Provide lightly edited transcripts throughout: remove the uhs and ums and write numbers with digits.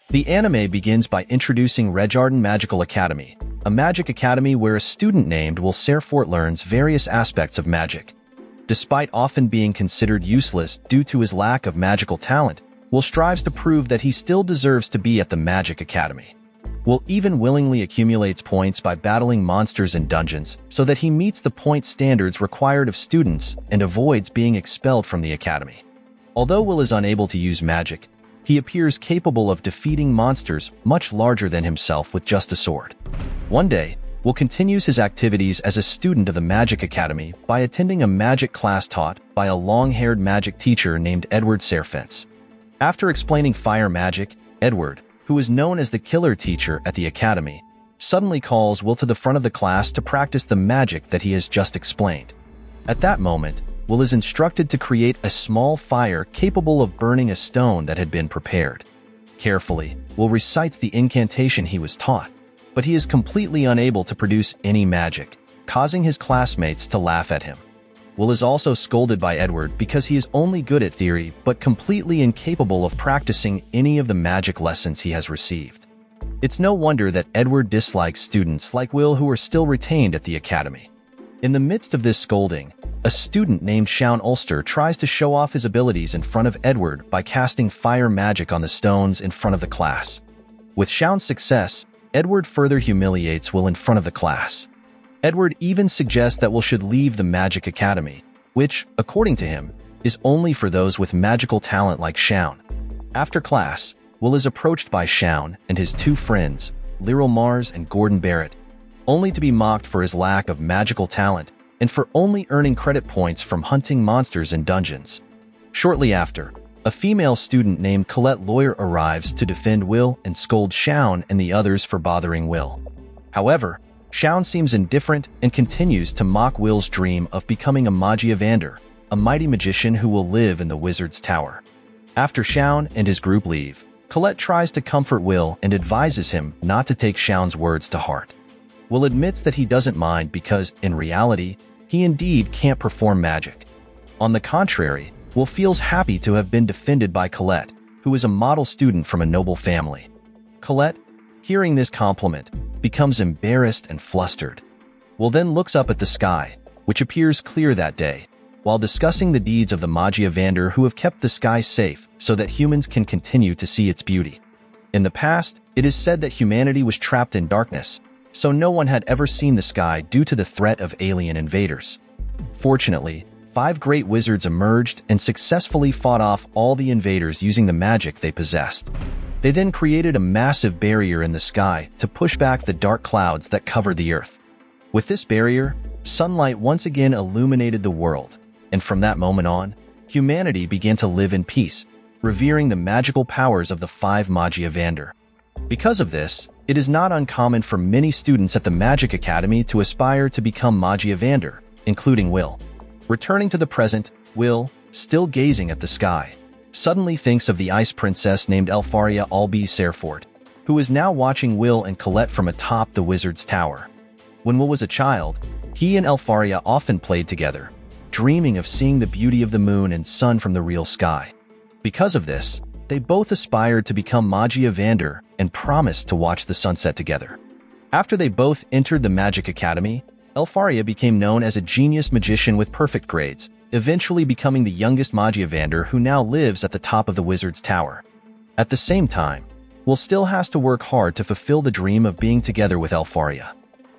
The anime begins by introducing Regarden Magical Academy, a magic academy where a student named Will Serfort learns various aspects of magic. Despite often being considered useless due to his lack of magical talent, Will strives to prove that he still deserves to be at the Magic Academy. Will even willingly accumulates points by battling monsters in dungeons so that he meets the point standards required of students and avoids being expelled from the academy. Although Will is unable to use magic, he appears capable of defeating monsters much larger than himself with just a sword. One day, Will continues his activities as a student of the Magic Academy by attending a magic class taught by a long-haired magic teacher named Edward Serfents. After explaining fire magic, Edward, who is known as the killer teacher at the academy, suddenly calls Will to the front of the class to practice the magic that he has just explained. At that moment, Will is instructed to create a small fire capable of burning a stone that had been prepared. Carefully, Will recites the incantation he was taught, but he is completely unable to produce any magic, causing his classmates to laugh at him. Will is also scolded by Edward because he is only good at theory but completely incapable of practicing any of the magic lessons he has received. It's no wonder that Edward dislikes students like Will who are still retained at the academy. In the midst of this scolding, a student named Shaun Ulster tries to show off his abilities in front of Edward by casting fire magic on the stones in front of the class. With Shaun's success, Edward further humiliates Will in front of the class. Edward even suggests that Will should leave the Magic Academy, which, according to him, is only for those with magical talent like Shaun. After class, Will is approached by Shaun and his two friends, Lyral Mars and Gordon Barrett, only to be mocked for his lack of magical talent and for only earning credit points from hunting monsters in dungeons. Shortly after, a female student named Colette Lawyer arrives to defend Will and scold Shaun and the others for bothering Will. However, Shaun seems indifferent and continues to mock Will's dream of becoming a Magiavander, a mighty magician who will live in the Wizard's Tower. After Shaun and his group leave, Colette tries to comfort Will and advises him not to take Shaun's words to heart. Will admits that he doesn't mind because, in reality, he indeed can't perform magic. On the contrary, Will feels happy to have been defended by Colette, who is a model student from a noble family. Colette, hearing this compliment, becomes embarrassed and flustered. Will then looks up at the sky, which appears clear that day, while discussing the deeds of the Magiavander who have kept the sky safe so that humans can continue to see its beauty. In the past, it is said that humanity was trapped in darkness, so no one had ever seen the sky due to the threat of alien invaders. Fortunately, 5 great wizards emerged and successfully fought off all the invaders using the magic they possessed. They then created a massive barrier in the sky to push back the dark clouds that covered the earth. With this barrier, sunlight once again illuminated the world, and from that moment on, humanity began to live in peace, revering the magical powers of the 5 Magiavander. Because of this, it is not uncommon for many students at the Magic Academy to aspire to become Magiavander, including Will. Returning to the present, Will, still gazing at the sky, suddenly thinks of the ice princess named Elfaria Alby Serfort, who is now watching Will and Colette from atop the Wizard's Tower. When Will was a child, he and Elfaria often played together, dreaming of seeing the beauty of the moon and sun from the real sky. Because of this, they both aspired to become Magiavander and promised to watch the sunset together. After they both entered the Magic Academy, Elfaria became known as a genius magician with perfect grades, eventually becoming the youngest Magiavander who now lives at the top of the Wizard's Tower. At the same time, Will still has to work hard to fulfill the dream of being together with Elfaria.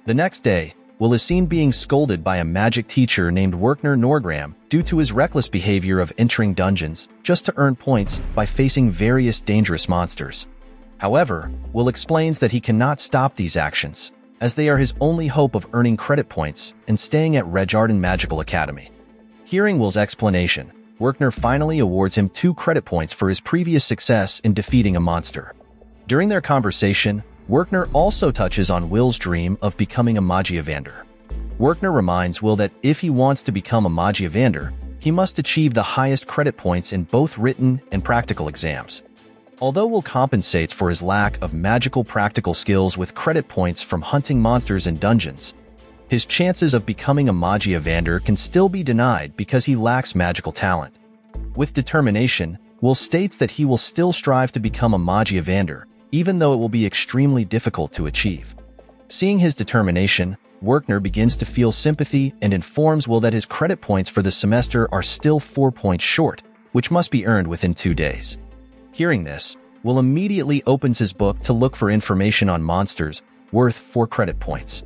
The next day, Will is seen being scolded by a magic teacher named Werkner Norgram due to his reckless behavior of entering dungeons just to earn points by facing various dangerous monsters. However, Will explains that he cannot stop these actions, as they are his only hope of earning credit points and staying at Regarden Magical Academy. Hearing Will's explanation, Werkner finally awards him 2 credit points for his previous success in defeating a monster. During their conversation, Werkner also touches on Will's dream of becoming a Magiavander. Werkner reminds Will that if he wants to become a Magiavander, he must achieve the highest credit points in both written and practical exams. Although Will compensates for his lack of magical practical skills with credit points from hunting monsters in dungeons, his chances of becoming a Magiavander can still be denied because he lacks magical talent. With determination, Will states that he will still strive to become a Magiavander, even though it will be extremely difficult to achieve. Seeing his determination, Werkner begins to feel sympathy and informs Will that his credit points for the semester are still 4 points short, which must be earned within 2 days. Hearing this, Will immediately opens his book to look for information on monsters worth 4 credit points.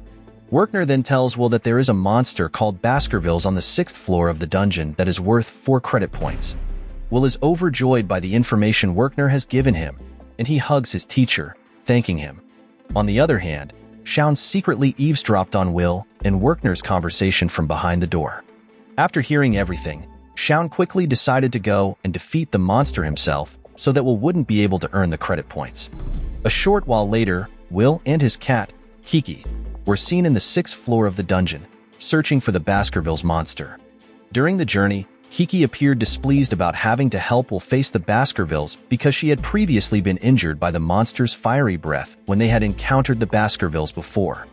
Werkner then tells Will that there is a monster called Baskervilles on the 6th floor of the dungeon that is worth 4 credit points. Will is overjoyed by the information Werkner has given him, and he hugs his teacher, thanking him. On the other hand, Shaun secretly eavesdropped on Will and Werkner's conversation from behind the door. After hearing everything, Shaun quickly decided to go and defeat the monster himself so that Will wouldn't be able to earn the credit points. A short while later, Will and his cat, Kiki, were seen in the 6th floor of the dungeon, searching for the Baskervilles monster. During the journey, Kiki appeared displeased about having to help Will face the Baskervilles because she had previously been injured by the monster's fiery breath when they had encountered the Baskervilles before.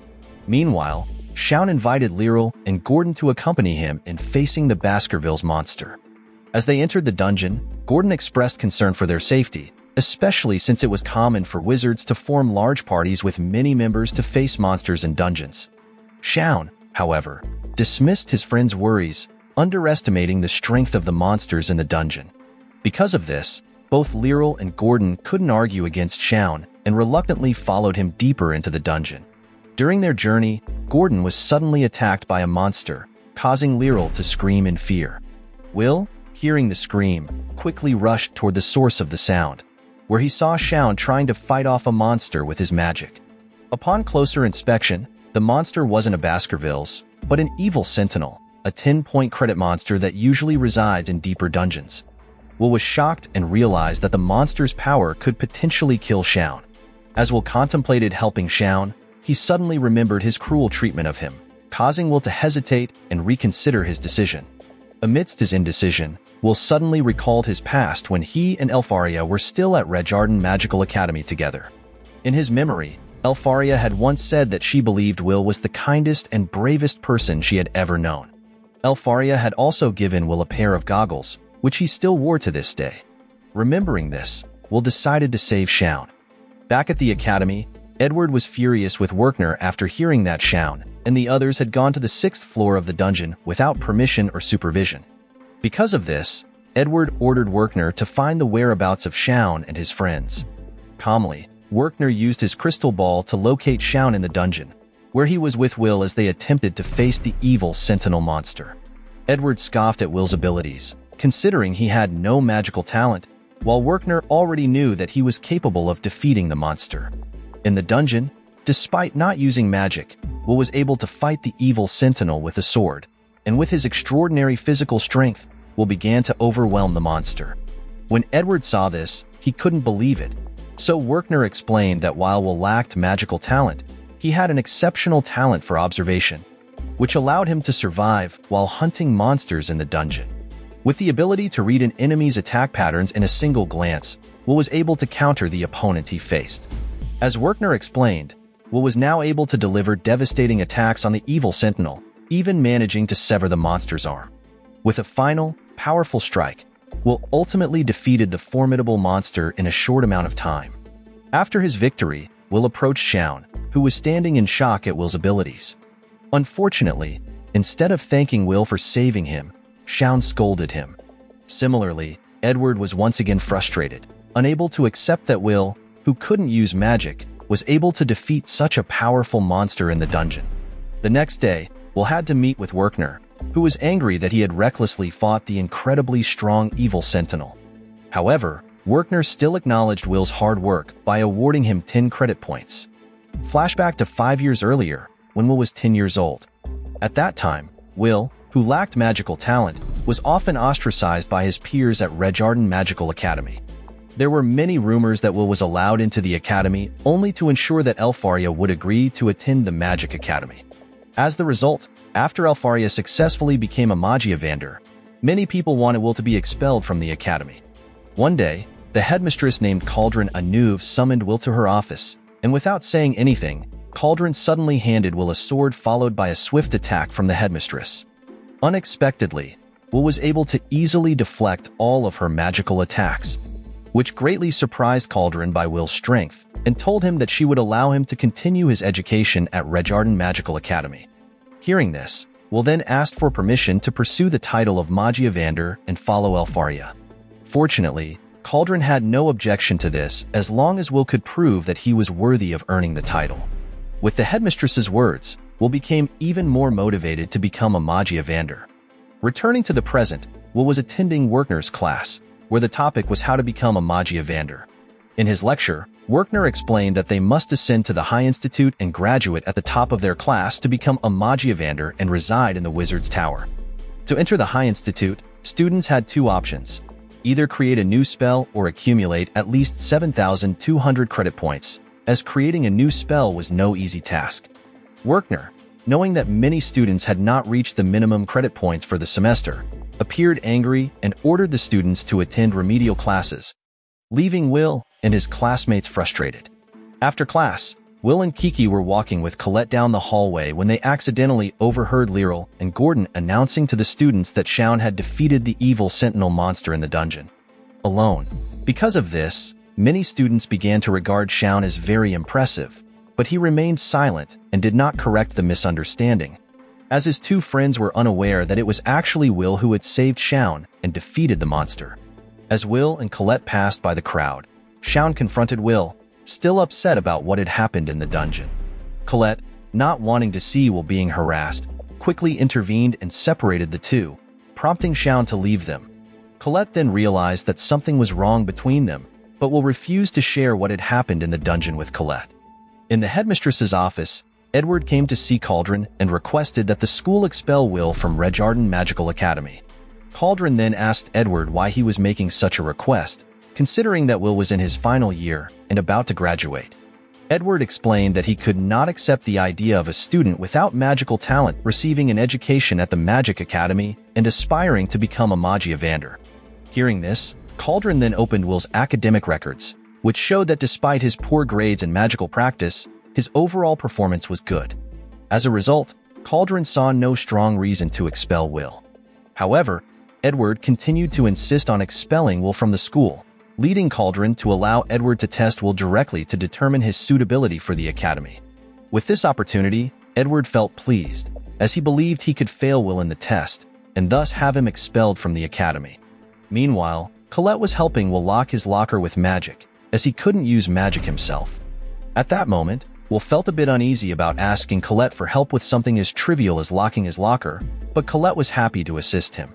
Meanwhile, Shaun invited Lyril and Gordon to accompany him in facing the Baskervilles monster. As they entered the dungeon, Gordon expressed concern for their safety, especially since it was common for wizards to form large parties with many members to face monsters in dungeons. Shaun, however, dismissed his friend's worries, underestimating the strength of the monsters in the dungeon. Because of this, both Lyril and Gordon couldn't argue against Shaun and reluctantly followed him deeper into the dungeon. During their journey, Gordon was suddenly attacked by a monster, causing Lyril to scream in fear. Will, hearing the scream, quickly rushed toward the source of the sound, where he saw Shaun trying to fight off a monster with his magic. Upon closer inspection, the monster wasn't a Baskervilles, but an evil sentinel, a 10-point credit monster that usually resides in deeper dungeons. Will was shocked and realized that the monster's power could potentially kill Shaun. As Will contemplated helping Shaun, he suddenly remembered his cruel treatment of him, causing Will to hesitate and reconsider his decision. Amidst his indecision, Will suddenly recalled his past when he and Elfaria were still at Redjardin Magical Academy together. In his memory, Elfaria had once said that she believed Will was the kindest and bravest person she had ever known. Elfaria had also given Will a pair of goggles, which he still wore to this day. Remembering this, Will decided to save Shaun. Back at the academy, Edward was furious with Werkner after hearing that Shaun and the others had gone to the 6th floor of the dungeon without permission or supervision. Because of this, Edward ordered Werkner to find the whereabouts of Shaun and his friends. Calmly, Werkner used his crystal ball to locate Shaun in the dungeon, where he was with Will as they attempted to face the evil sentinel monster. Edward scoffed at Will's abilities, considering he had no magical talent, while Werkner already knew that he was capable of defeating the monster. In the dungeon, despite not using magic, Will was able to fight the evil sentinel with a sword, and with his extraordinary physical strength, Will began to overwhelm the monster. When Edward saw this, he couldn't believe it, so Werkner explained that while Will lacked magical talent, he had an exceptional talent for observation, which allowed him to survive while hunting monsters in the dungeon. With the ability to read an enemy's attack patterns in a single glance, Will was able to counter the opponent he faced. As Werkner explained, Will was now able to deliver devastating attacks on the evil sentinel, even managing to sever the monster's arm. With a final, powerful strike, Will ultimately defeated the formidable monster in a short amount of time. After his victory, Will approached Shaun, who was standing in shock at Will's abilities. Unfortunately, instead of thanking Will for saving him, Shaun scolded him. Similarly, Edward was once again frustrated, unable to accept that Will, who couldn't use magic, was able to defeat such a powerful monster in the dungeon. The next day, Will had to meet with Werkner, who was angry that he had recklessly fought the incredibly strong evil sentinel. However, Werkner still acknowledged Will's hard work by awarding him 10 credit points. Flashback to 5 years earlier, when Will was 10 years old. At that time, Will, who lacked magical talent, was often ostracized by his peers at Redjardin Magical Academy. There were many rumors that Will was allowed into the academy only to ensure that Elfaria would agree to attend the Magic Academy. As the result, after Elfaria successfully became a Magiavander, many people wanted Will to be expelled from the academy. One day, the headmistress named Cauldron Anuv summoned Will to her office, and without saying anything, Cauldron suddenly handed Will a sword followed by a swift attack from the headmistress. Unexpectedly, Will was able to easily deflect all of her magical attacks. which greatly surprised Cauldron by Will's strength and told him that she would allow him to continue his education at Redjardin Magical Academy. Hearing this, Will then asked for permission to pursue the title of Magiavander and follow Elfaria. Fortunately, Cauldron had no objection to this as long as Will could prove that he was worthy of earning the title. With the headmistress's words, Will became even more motivated to become a Magiavander. Returning to the present, Will was attending Werkner's class, where the topic was how to become a Magiavander. In his lecture, Werkner explained that they must ascend to the High Institute and graduate at the top of their class to become a Magiavander and reside in the Wizard's Tower. To enter the High Institute, students had two options: either create a new spell or accumulate at least 7,200 credit points, as creating a new spell was no easy task. Werkner, knowing that many students had not reached the minimum credit points for the semester, appeared angry and ordered the students to attend remedial classes, leaving Will and his classmates frustrated. After class, Will and Kiki were walking with Colette down the hallway when they accidentally overheard Lyril and Gordon announcing to the students that Shaun had defeated the evil Sentinel monster in the dungeon alone. Because of this, many students began to regard Shaun as very impressive, but he remained silent and did not correct the misunderstanding, as his two friends were unaware that it was actually Will who had saved Shaun and defeated the monster. As Will and Colette passed by the crowd, Shaun confronted Will, still upset about what had happened in the dungeon. Colette, not wanting to see Will being harassed, quickly intervened and separated the two, prompting Shaun to leave them. Colette then realized that something was wrong between them, but Will refused to share what had happened in the dungeon with Colette. In the headmistress's office, Edward came to see Cauldron and requested that the school expel Will from Redjardin Magical Academy. Cauldron then asked Edward why he was making such a request, considering that Will was in his final year and about to graduate. Edward explained that he could not accept the idea of a student without magical talent receiving an education at the Magic Academy and aspiring to become a Magiavander. Hearing this, Cauldron then opened Will's academic records, which showed that despite his poor grades in magical practice, his overall performance was good. As a result, Cauldron saw no strong reason to expel Will. However, Edward continued to insist on expelling Will from the school, leading Cauldron to allow Edward to test Will directly to determine his suitability for the academy. With this opportunity, Edward felt pleased, as he believed he could fail Will in the test, and thus have him expelled from the academy. Meanwhile, Colette was helping Will lock his locker with magic, as he couldn't use magic himself. At that moment, Will felt a bit uneasy about asking Colette for help with something as trivial as locking his locker, but Colette was happy to assist him.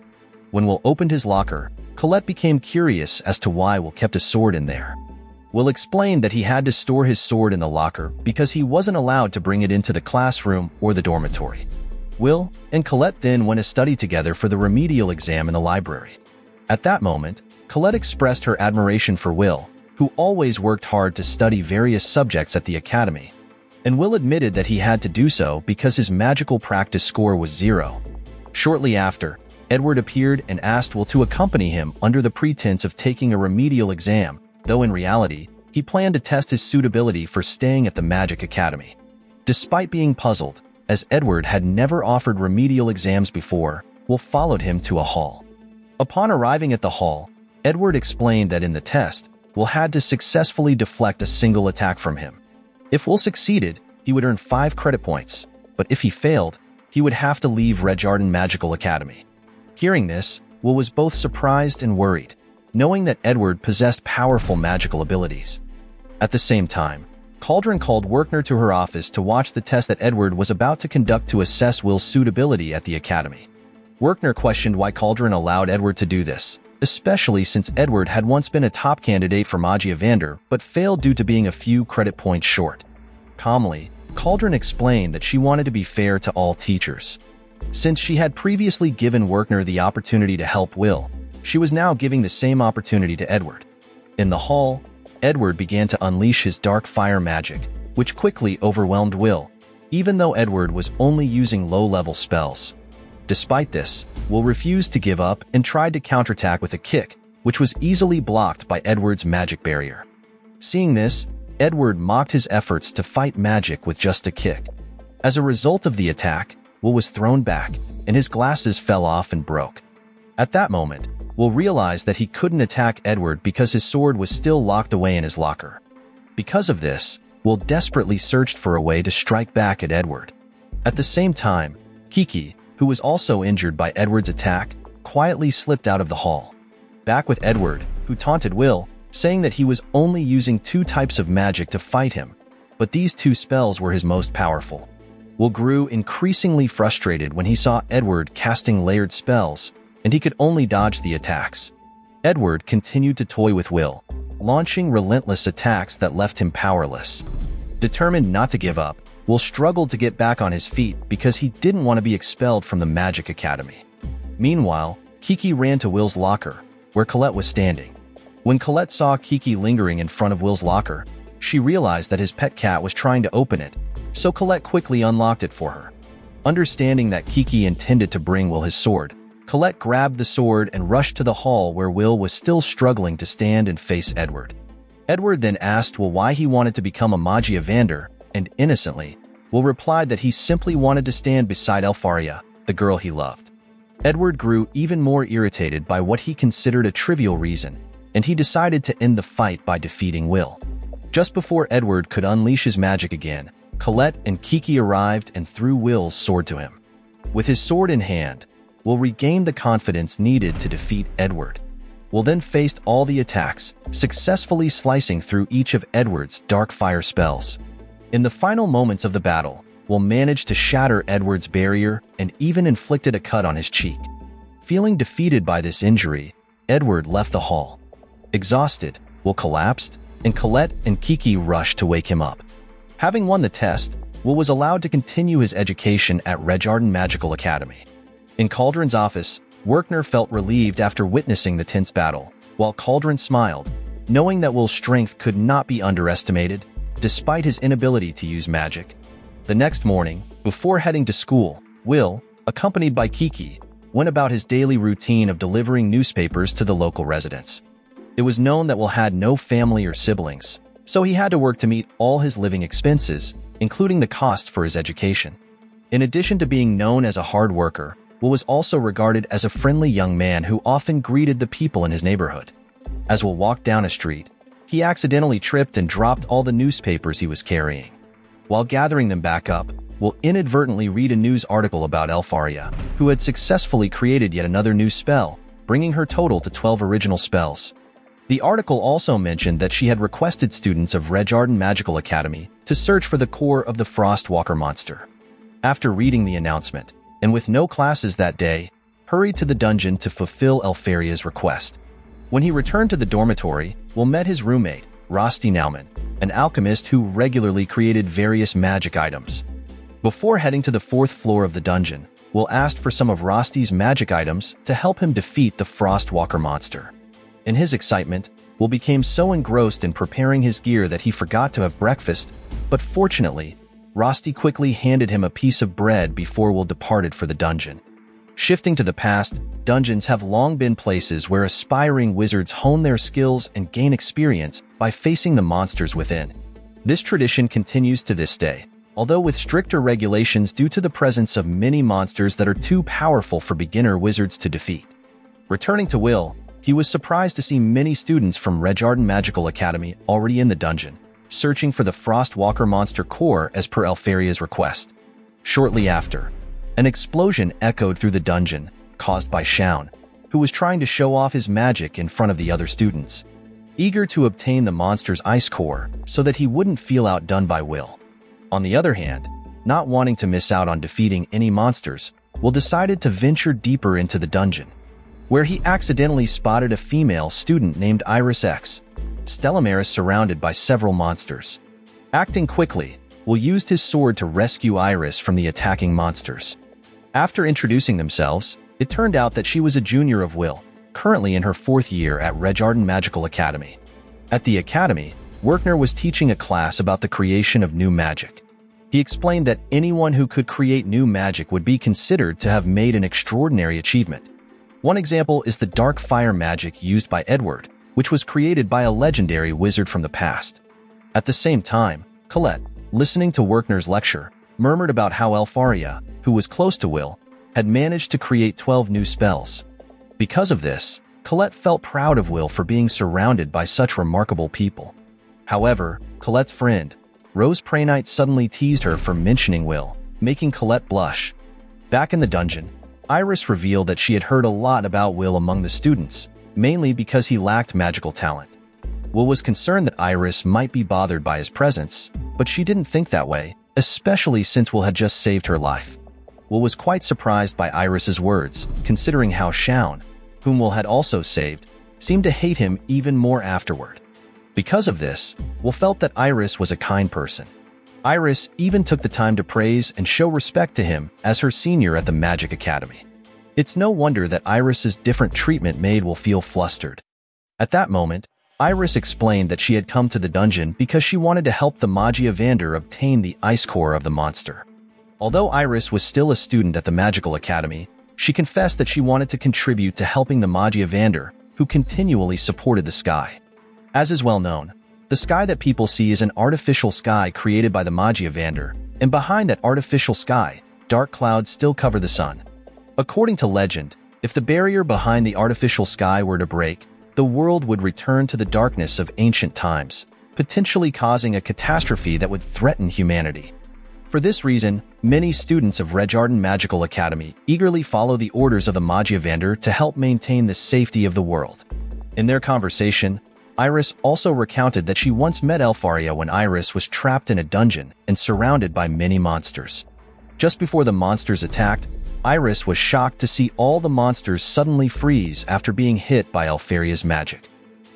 When Will opened his locker, Colette became curious as to why Will kept a sword in there. Will explained that he had to store his sword in the locker because he wasn't allowed to bring it into the classroom or the dormitory. Will and Colette then went to study together for the remedial exam in the library. At that moment, Colette expressed her admiration for Will, who always worked hard to study various subjects at the academy, and Will admitted that he had to do so because his magical practice score was 0. Shortly after, Edward appeared and asked Will to accompany him under the pretense of taking a remedial exam, though in reality, he planned to test his suitability for staying at the Magic Academy. Despite being puzzled, as Edward had never offered remedial exams before, Will followed him to a hall. Upon arriving at the hall, Edward explained that in the test, Will had to successfully deflect a single attack from him. If Will succeeded, he would earn 5 credit points, but if he failed, he would have to leave Redjardin Magical Academy. Hearing this, Will was both surprised and worried, knowing that Edward possessed powerful magical abilities. At the same time, Cauldron called Werkner to her office to watch the test that Edward was about to conduct to assess Will's suitability at the academy. Werkner questioned why Cauldron allowed Edward to do this, especially since Edward had once been a top candidate for Magiavander but failed due to being a few credit points short. Calmly, Cauldron explained that she wanted to be fair to all teachers. Since she had previously given Werkner the opportunity to help Will, she was now giving the same opportunity to Edward. In the hall, Edward began to unleash his dark fire magic, which quickly overwhelmed Will, even though Edward was only using low-level spells. Despite this, Will refused to give up and tried to counterattack with a kick, which was easily blocked by Edward's magic barrier. Seeing this, Edward mocked his efforts to fight magic with just a kick. As a result of the attack, Will was thrown back, and his glasses fell off and broke. At that moment, Will realized that he couldn't attack Edward because his sword was still locked away in his locker. Because of this, Will desperately searched for a way to strike back at Edward. At the same time, Kiki, who was also injured by Edward's attack, quietly slipped out of the hall. Back with Edward, who taunted Will, saying that he was only using 2 types of magic to fight him, but these 2 spells were his most powerful. Will grew increasingly frustrated when he saw Edward casting layered spells, and he could only dodge the attacks. Edward continued to toy with Will, launching relentless attacks that left him powerless. Determined not to give up, Will struggled to get back on his feet because he didn't want to be expelled from the Magic Academy. Meanwhile, Kiki ran to Will's locker, where Colette was standing. When Colette saw Kiki lingering in front of Will's locker, she realized that his pet cat was trying to open it, so Colette quickly unlocked it for her. Understanding that Kiki intended to bring Will his sword, Colette grabbed the sword and rushed to the hall where Will was still struggling to stand and face Edward. Edward then asked Will why he wanted to become a Magia Vander, and innocently, Will replied that he simply wanted to stand beside Elfaria, the girl he loved. Edward grew even more irritated by what he considered a trivial reason, and he decided to end the fight by defeating Will. Just before Edward could unleash his magic again, Colette and Kiki arrived and threw Will's sword to him. With his sword in hand, Will regained the confidence needed to defeat Edward. Will then faced all the attacks, successfully slicing through each of Edward's dark fire spells. In the final moments of the battle, Will managed to shatter Edward's barrier and even inflicted a cut on his cheek. Feeling defeated by this injury, Edward left the hall. Exhausted, Will collapsed, and Colette and Kiki rushed to wake him up. Having won the test, Will was allowed to continue his education at Redjardin Magical Academy. In Cauldron's office, Werkner felt relieved after witnessing the tense battle, while Cauldron smiled, knowing that Will's strength could not be underestimated, despite his inability to use magic. The next morning, before heading to school, Will, accompanied by Kiki, went about his daily routine of delivering newspapers to the local residents. It was known that Will had no family or siblings, so he had to work to meet all his living expenses, including the costs for his education. In addition to being known as a hard worker, Will was also regarded as a friendly young man who often greeted the people in his neighborhood. As Will walked down a street, he accidentally tripped and dropped all the newspapers he was carrying. While gathering them back up, Will inadvertently read a news article about Elfaria, who had successfully created yet another new spell, bringing her total to 12 original spells. The article also mentioned that she had requested students of Redjardin Magical Academy to search for the core of the Frostwalker monster. After reading the announcement, and with no classes that day, hurried to the dungeon to fulfill Elfaria's request. When he returned to the dormitory, Will met his roommate, Rosti Naumann, an alchemist who regularly created various magic items. Before heading to the 4th floor of the dungeon, Will asked for some of Rosti's magic items to help him defeat the Frostwalker monster. In his excitement, Will became so engrossed in preparing his gear that he forgot to have breakfast, but fortunately, Rosti quickly handed him a piece of bread before Will departed for the dungeon. Shifting to the past, dungeons have long been places where aspiring wizards hone their skills and gain experience by facing the monsters within. This tradition continues to this day, although with stricter regulations due to the presence of many monsters that are too powerful for beginner wizards to defeat. Returning to Will, he was surprised to see many students from Redjardin Magical Academy already in the dungeon, searching for the Frostwalker monster core as per Elfaria's request. Shortly after, an explosion echoed through the dungeon, caused by Shaun, who was trying to show off his magic in front of the other students, eager to obtain the monster's ice core so that he wouldn't feel outdone by Will. On the other hand, not wanting to miss out on defeating any monsters, Will decided to venture deeper into the dungeon, where he accidentally spotted a female student named Iris X, Stellamaris surrounded by several monsters. Acting quickly, Will used his sword to rescue Iris from the attacking monsters. After introducing themselves, it turned out that she was a junior of Will, currently in her 4th year at Redjardin Magical Academy. At the academy, Werkner was teaching a class about the creation of new magic. He explained that anyone who could create new magic would be considered to have made an extraordinary achievement. One example is the dark fire magic used by Edward, which was created by a legendary wizard from the past. At the same time, Colette, listening to Werkner's lecture, murmured about how Elfaria, who was close to Will, had managed to create 12 new spells. Because of this, Colette felt proud of Will for being surrounded by such remarkable people. However, Colette's friend, Rose Praeknight, suddenly teased her for mentioning Will, making Colette blush. Back in the dungeon, Iris revealed that she had heard a lot about Will among the students, mainly because he lacked magical talent. Will was concerned that Iris might be bothered by his presence, but she didn't think that way, especially since Will had just saved her life. Will was quite surprised by Iris's words, considering how Shaun, whom Will had also saved, seemed to hate him even more afterward. Because of this, Will felt that Iris was a kind person. Iris even took the time to praise and show respect to him as her senior at the Magic Academy. It's no wonder that Iris's different treatment made Will feel flustered. At that moment, Iris explained that she had come to the dungeon because she wanted to help the Magiavander obtain the ice core of the monster. Although Iris was still a student at the Magical Academy, she confessed that she wanted to contribute to helping the Magiavander, who continually supported the sky. As is well known, the sky that people see is an artificial sky created by the Magiavander, and behind that artificial sky, dark clouds still cover the sun. According to legend, if the barrier behind the artificial sky were to break, the world would return to the darkness of ancient times, potentially causing a catastrophe that would threaten humanity. For this reason, many students of Redjardin Magical Academy eagerly follow the orders of the Magiavander to help maintain the safety of the world. In their conversation, Iris also recounted that she once met Elfaria when Iris was trapped in a dungeon and surrounded by many monsters. Just before the monsters attacked, Iris was shocked to see all the monsters suddenly freeze after being hit by Elfaria's magic.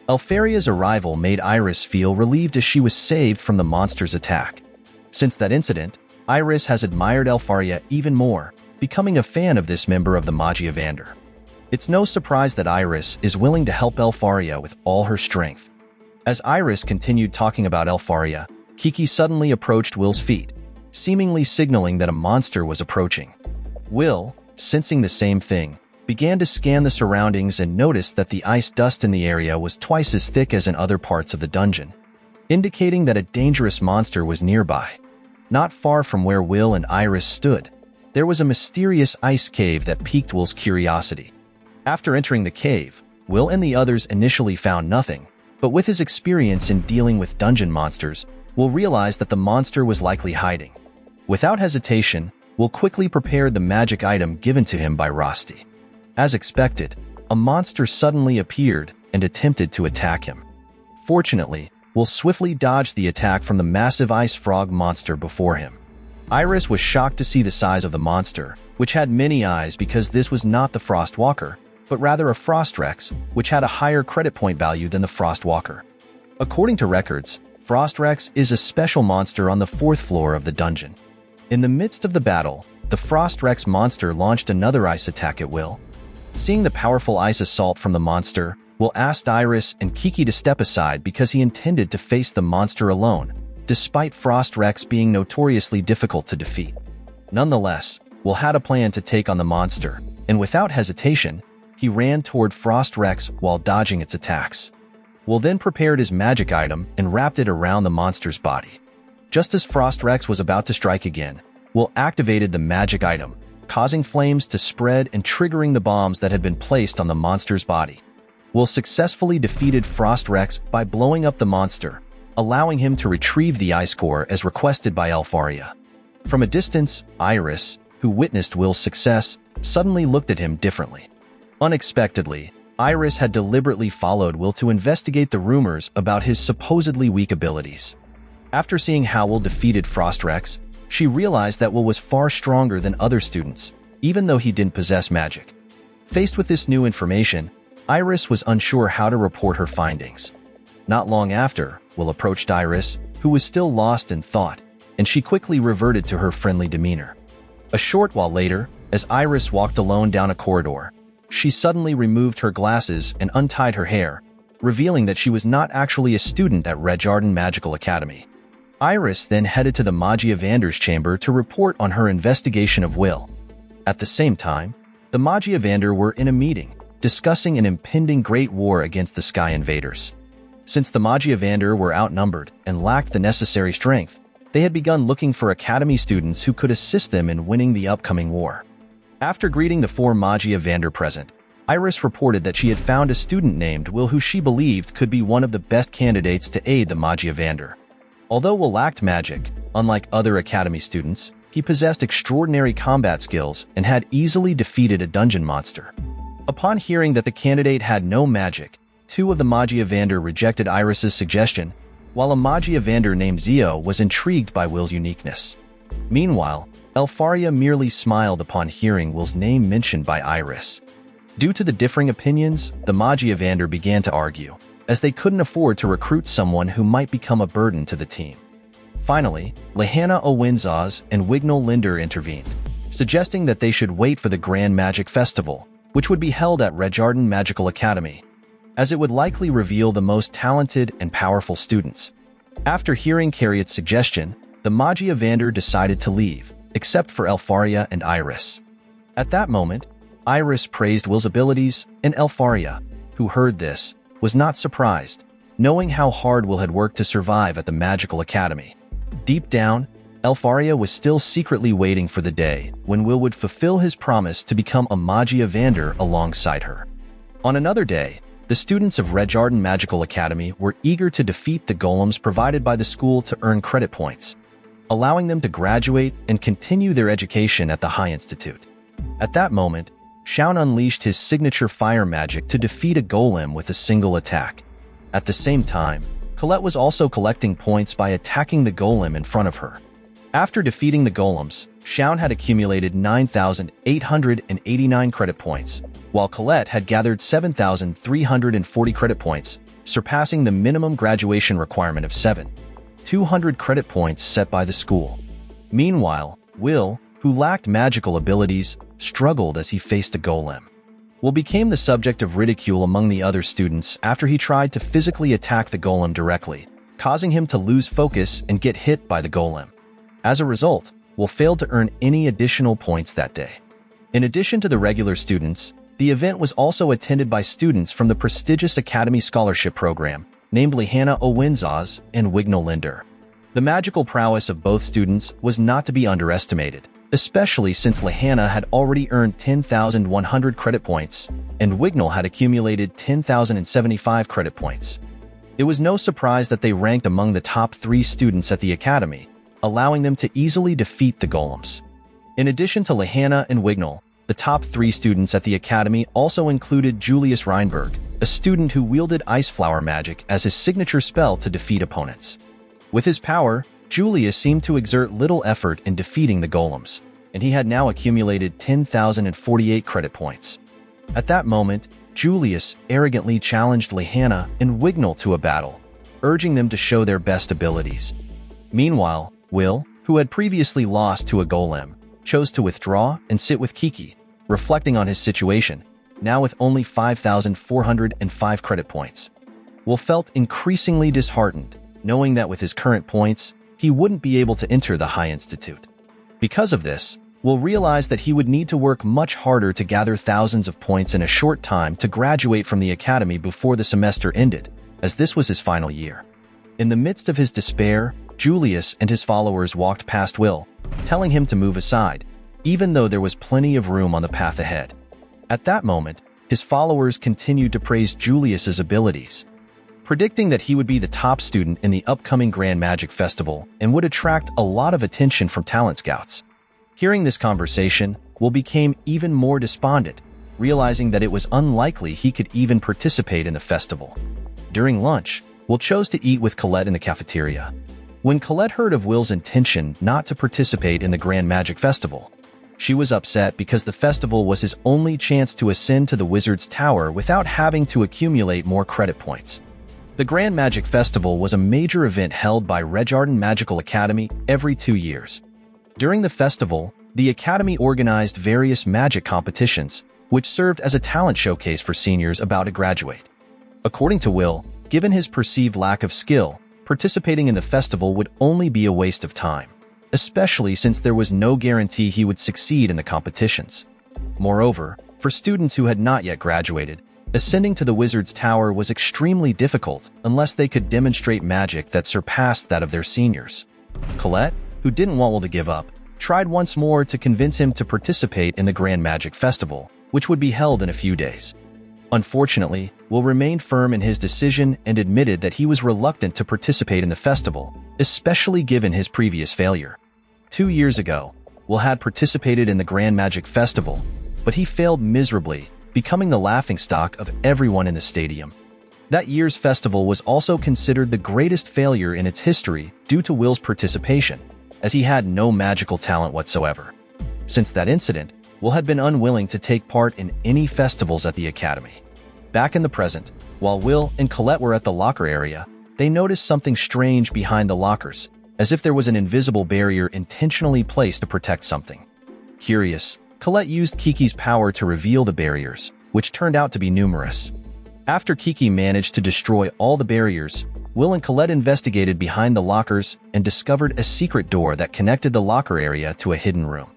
Elfaria's arrival made Iris feel relieved as she was saved from the monster's attack. Since that incident, Iris has admired Elfaria even more, becoming a fan of this member of the Magiavander. It's no surprise that Iris is willing to help Elfaria with all her strength. As Iris continued talking about Elfaria, Kiki suddenly approached Will's feet, seemingly signaling that a monster was approaching. Will, sensing the same thing, began to scan the surroundings and noticed that the ice dust in the area was twice as thick as in other parts of the dungeon, indicating that a dangerous monster was nearby. Not far from where Will and Iris stood, there was a mysterious ice cave that piqued Will's curiosity. After entering the cave, Will and the others initially found nothing, but with his experience in dealing with dungeon monsters, Will realized that the monster was likely hiding. Without hesitation, Will quickly prepared the magic item given to him by Rosti. As expected, a monster suddenly appeared and attempted to attack him. Fortunately, Will swiftly dodged the attack from the massive ice frog monster before him. Iris was shocked to see the size of the monster, which had many eyes because this was not the Frostwalker, but rather a Frostrex, which had a higher credit point value than the Frostwalker. According to records, Frostrex is a special monster on the 4th floor of the dungeon. In the midst of the battle, the Frostrex monster launched another ice attack at Will. Seeing the powerful ice assault from the monster, Will asked Iris and Kiki to step aside because he intended to face the monster alone, despite Frostrex being notoriously difficult to defeat. Nonetheless, Will had a plan to take on the monster, and without hesitation, he ran toward Frostrex while dodging its attacks. Will then prepared his magic item and wrapped it around the monster's body. Just as Frostrex was about to strike again, Will activated the magic item, causing flames to spread and triggering the bombs that had been placed on the monster's body. Will successfully defeated Frostrex by blowing up the monster, allowing him to retrieve the ice core as requested by Elfaria. From a distance, Iris, who witnessed Will's success, suddenly looked at him differently. Unexpectedly, Iris had deliberately followed Will to investigate the rumors about his supposedly weak abilities. After seeing how Will defeated Frostrex, she realized that Will was far stronger than other students, even though he didn't possess magic. Faced with this new information, Iris was unsure how to report her findings. Not long after, Will approached Iris, who was still lost in thought, and she quickly reverted to her friendly demeanor. A short while later, as Iris walked alone down a corridor, she suddenly removed her glasses and untied her hair, revealing that she was not actually a student at Redjardin Magical Academy. Iris then headed to the Magiavander's chamber to report on her investigation of Will. At the same time, the Magiavander were in a meeting, discussing an impending great war against the Sky Invaders. Since the Magiavander were outnumbered and lacked the necessary strength, they had begun looking for Academy students who could assist them in winning the upcoming war. After greeting the 4 Magiavander present, Iris reported that she had found a student named Will who she believed could be one of the best candidates to aid the Magia Vander. Although Will lacked magic, unlike other Academy students, he possessed extraordinary combat skills and had easily defeated a dungeon monster. Upon hearing that the candidate had no magic, two of the Magia Vander rejected Iris's suggestion, while a Magia Vander named Zio was intrigued by Will's uniqueness. Meanwhile, Elfaria merely smiled upon hearing Will's name mentioned by Iris. Due to the differing opinions, the Magia Vander began to argue, as they couldn't afford to recruit someone who might become a burden to the team. Finally, Lehana Owinzaz and Wignall Linder intervened, suggesting that they should wait for the Grand Magic Festival, which would be held at Redjardin Magical Academy, as it would likely reveal the most talented and powerful students. After hearing Cariat's suggestion, the Magia Vander decided to leave, except for Elfaria and Iris. At that moment, Iris praised Will's abilities, and Elfaria, who heard this, was not surprised, knowing how hard Will had worked to survive at the Magical Academy. Deep down, Elfaria was still secretly waiting for the day when Will would fulfill his promise to become a Magia Vander alongside her. On another day, the students of Redjardin Magical Academy were eager to defeat the golems provided by the school to earn credit points, allowing them to graduate and continue their education at the High Institute. At that moment, Shaun unleashed his signature fire magic to defeat a golem with a single attack. At the same time, Colette was also collecting points by attacking the golem in front of her. After defeating the golems, Shaun had accumulated 9,889 credit points, while Colette had gathered 7,340 credit points, surpassing the minimum graduation requirement of 7,200 credit points set by the school. Meanwhile, Will, who lacked magical abilities, struggled as he faced a golem. Will became the subject of ridicule among the other students after he tried to physically attack the golem directly, causing him to lose focus and get hit by the golem. As a result, Will failed to earn any additional points that day. In addition to the regular students, the event was also attended by students from the prestigious Academy Scholarship Program, named Lehana Owinzaz and Wignall Linder. The magical prowess of both students was not to be underestimated, especially since Lehana had already earned 10,100 credit points, and Wignall had accumulated 10,075 credit points. It was no surprise that they ranked among the top 3 students at the Academy, allowing them to easily defeat the golems. In addition to Lehana and Wignall, the top 3 students at the Academy also included Julius Reinberg, a student who wielded Ice Flower magic as his signature spell to defeat opponents. With his power, Julius seemed to exert little effort in defeating the golems, and he had now accumulated 10,048 credit points. At that moment, Julius arrogantly challenged Lehana and Wignall to a battle, urging them to show their best abilities. Meanwhile, Will, who had previously lost to a golem, chose to withdraw and sit with Kiki, reflecting on his situation, now with only 5,405 credit points. Will felt increasingly disheartened, knowing that with his current points, he wouldn't be able to enter the High Institute. Because of this, Will realized that he would need to work much harder to gather thousands of points in a short time to graduate from the Academy before the semester ended, as this was his final year. In the midst of his despair, Julius and his followers walked past Will, telling him to move aside, even though there was plenty of room on the path ahead. At that moment, his followers continued to praise Julius's abilities, predicting that he would be the top student in the upcoming Grand Magic Festival and would attract a lot of attention from talent scouts. Hearing this conversation, Will became even more despondent, realizing that it was unlikely he could even participate in the festival. During lunch, Will chose to eat with Colette in the cafeteria. When Colette heard of Will's intention not to participate in the Grand Magic Festival, she was upset because the festival was his only chance to ascend to the Wizard's Tower without having to accumulate more credit points. The Grand Magic Festival was a major event held by Redjardin Magical Academy every 2 years. During the festival, the Academy organized various magic competitions, which served as a talent showcase for seniors about to graduate. According to Will, given his perceived lack of skill, participating in the festival would only be a waste of time, especially since there was no guarantee he would succeed in the competitions. Moreover, for students who had not yet graduated, ascending to the Wizard's Tower was extremely difficult unless they could demonstrate magic that surpassed that of their seniors. Colette, who didn't want Will to give up, tried once more to convince him to participate in the Grand Magic Festival, which would be held in a few days. Unfortunately, Will remained firm in his decision and admitted that he was reluctant to participate in the festival, especially given his previous failure. 2 years ago, Will had participated in the Grand Magic Festival, but he failed miserably, becoming the laughingstock of everyone in the stadium. That year's festival was also considered the greatest failure in its history due to Will's participation, as he had no magical talent whatsoever. Since that incident, Will had been unwilling to take part in any festivals at the academy. Back in the present, while Will and Colette were at the locker area, they noticed something strange behind the lockers, as if there was an invisible barrier intentionally placed to protect something. Curious, Colette used Kiki's power to reveal the barriers, which turned out to be numerous. After Kiki managed to destroy all the barriers, Will and Colette investigated behind the lockers and discovered a secret door that connected the locker area to a hidden room.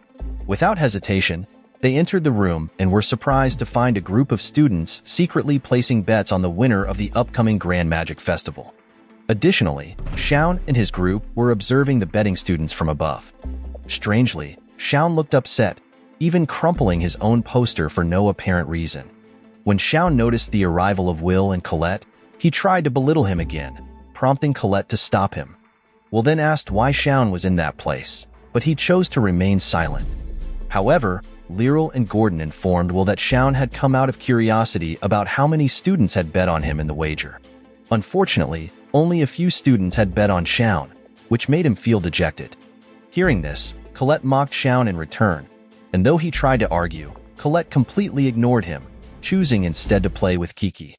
Without hesitation, they entered the room and were surprised to find a group of students secretly placing bets on the winner of the upcoming Grand Magic Festival. Additionally, Xiao and his group were observing the betting students from above. Strangely, Xiao looked upset, even crumpling his own poster for no apparent reason. When Xiao noticed the arrival of Will and Colette, he tried to belittle him again, prompting Colette to stop him. Will then asked why Xiao was in that place, but he chose to remain silent. However, Lyral and Gordon informed Will that Xiao had come out of curiosity about how many students had bet on him in the wager. Unfortunately, only a few students had bet on Xiao, which made him feel dejected. Hearing this, Colette mocked Xiao in return, and though he tried to argue, Colette completely ignored him, choosing instead to play with Kiki.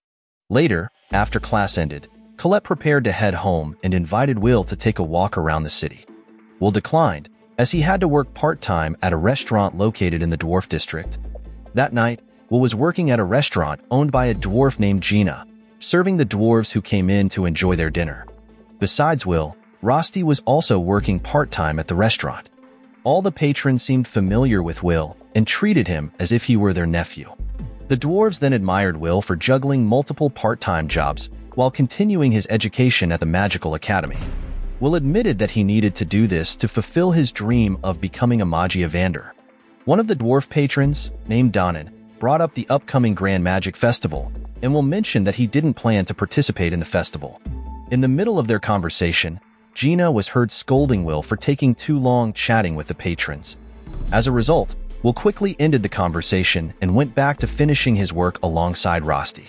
Later, after class ended, Colette prepared to head home and invited Will to take a walk around the city. Will declined, as he had to work part-time at a restaurant located in the Dwarf District. That night, Will was working at a restaurant owned by a dwarf named Gina, serving the dwarves who came in to enjoy their dinner. Besides Will, Rosti was also working part-time at the restaurant. All the patrons seemed familiar with Will and treated him as if he were their nephew. The dwarves then admired Will for juggling multiple part-time jobs while continuing his education at the Magical Academy. Will admitted that he needed to do this to fulfill his dream of becoming a Magia Vander. One of the dwarf patrons, named Donan, brought up the upcoming Grand Magic Festival, and Will mentioned that he didn't plan to participate in the festival. In the middle of their conversation, Gina was heard scolding Will for taking too long chatting with the patrons. As a result, Will quickly ended the conversation and went back to finishing his work alongside Rosti.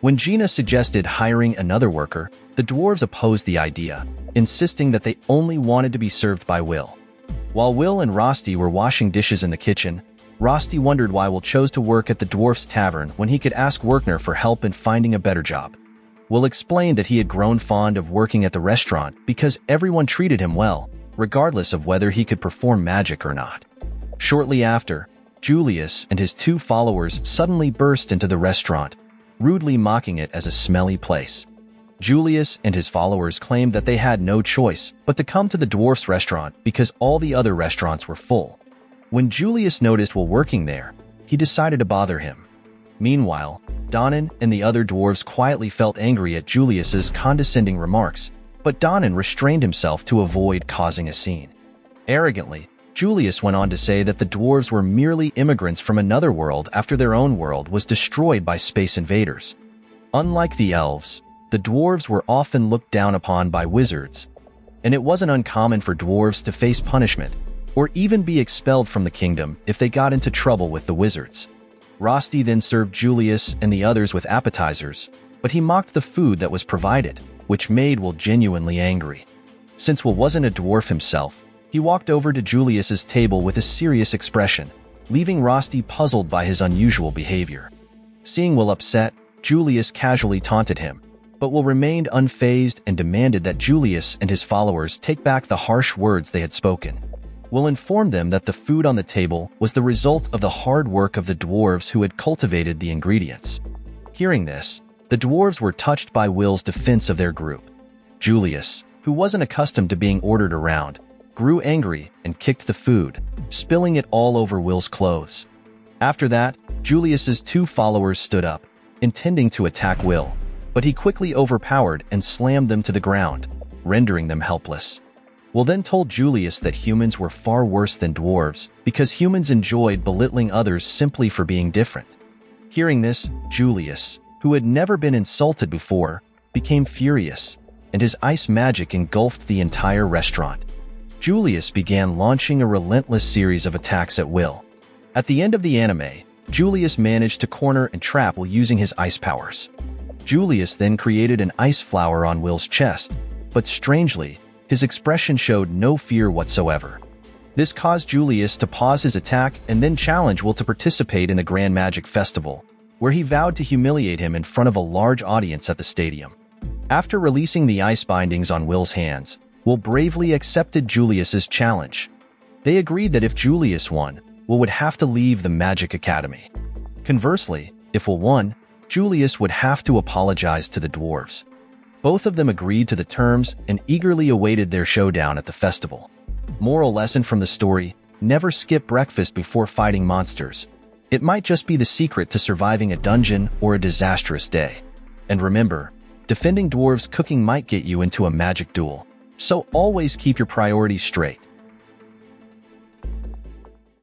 When Gina suggested hiring another worker, the dwarves opposed the idea, insisting that they only wanted to be served by Will. While Will and Rosti were washing dishes in the kitchen, Rosti wondered why Will chose to work at the dwarf's tavern when he could ask Werkner for help in finding a better job. Will explained that he had grown fond of working at the restaurant because everyone treated him well, regardless of whether he could perform magic or not. Shortly after, Julius and his 2 followers suddenly burst into the restaurant, rudely mocking it as a smelly place. Julius and his followers claimed that they had no choice but to come to the dwarf's restaurant because all the other restaurants were full. When Julius noticed Will working there, he decided to bother him. Meanwhile, Donan and the other dwarves quietly felt angry at Julius's condescending remarks, but Donan restrained himself to avoid causing a scene. Arrogantly, Julius went on to say that the dwarves were merely immigrants from another world after their own world was destroyed by space invaders. Unlike the elves, the dwarves were often looked down upon by wizards, and it wasn't uncommon for dwarves to face punishment or even be expelled from the kingdom if they got into trouble with the wizards. Rosti then served Julius and the others with appetizers, but he mocked the food that was provided, which made Will genuinely angry. Since Will wasn't a dwarf himself, he walked over to Julius's table with a serious expression, leaving Rosti puzzled by his unusual behavior. Seeing Will upset, Julius casually taunted him, but Will remained unfazed and demanded that Julius and his followers take back the harsh words they had spoken. Will informed them that the food on the table was the result of the hard work of the dwarves who had cultivated the ingredients. Hearing this, the dwarves were touched by Will's defense of their group. Julius, who wasn't accustomed to being ordered around, grew angry and kicked the food, spilling it all over Will's clothes. After that, Julius's 2 followers stood up, intending to attack Will, but he quickly overpowered and slammed them to the ground, rendering them helpless. Will then told Julius that humans were far worse than dwarves because humans enjoyed belittling others simply for being different. Hearing this, Julius, who had never been insulted before, became furious, and his ice magic engulfed the entire restaurant. Julius began launching a relentless series of attacks at will. At the end of the anime, Julius managed to corner and trap Will using his ice powers. Julius then created an ice flower on Will's chest, but strangely, his expression showed no fear whatsoever. This caused Julius to pause his attack and then challenge Will to participate in the Grand Magic Festival, where he vowed to humiliate him in front of a large audience at the stadium. After releasing the ice bindings on Will's hands, Will bravely accepted Julius's challenge. They agreed that if Julius won, Will would have to leave the Magic Academy. Conversely, if Will won, Julius would have to apologize to the dwarves. Both of them agreed to the terms and eagerly awaited their showdown at the festival. Moral lesson from the story: never skip breakfast before fighting monsters. It might just be the secret to surviving a dungeon or a disastrous day. And remember, defending dwarves' cooking might get you into a magic duel, so always keep your priorities straight.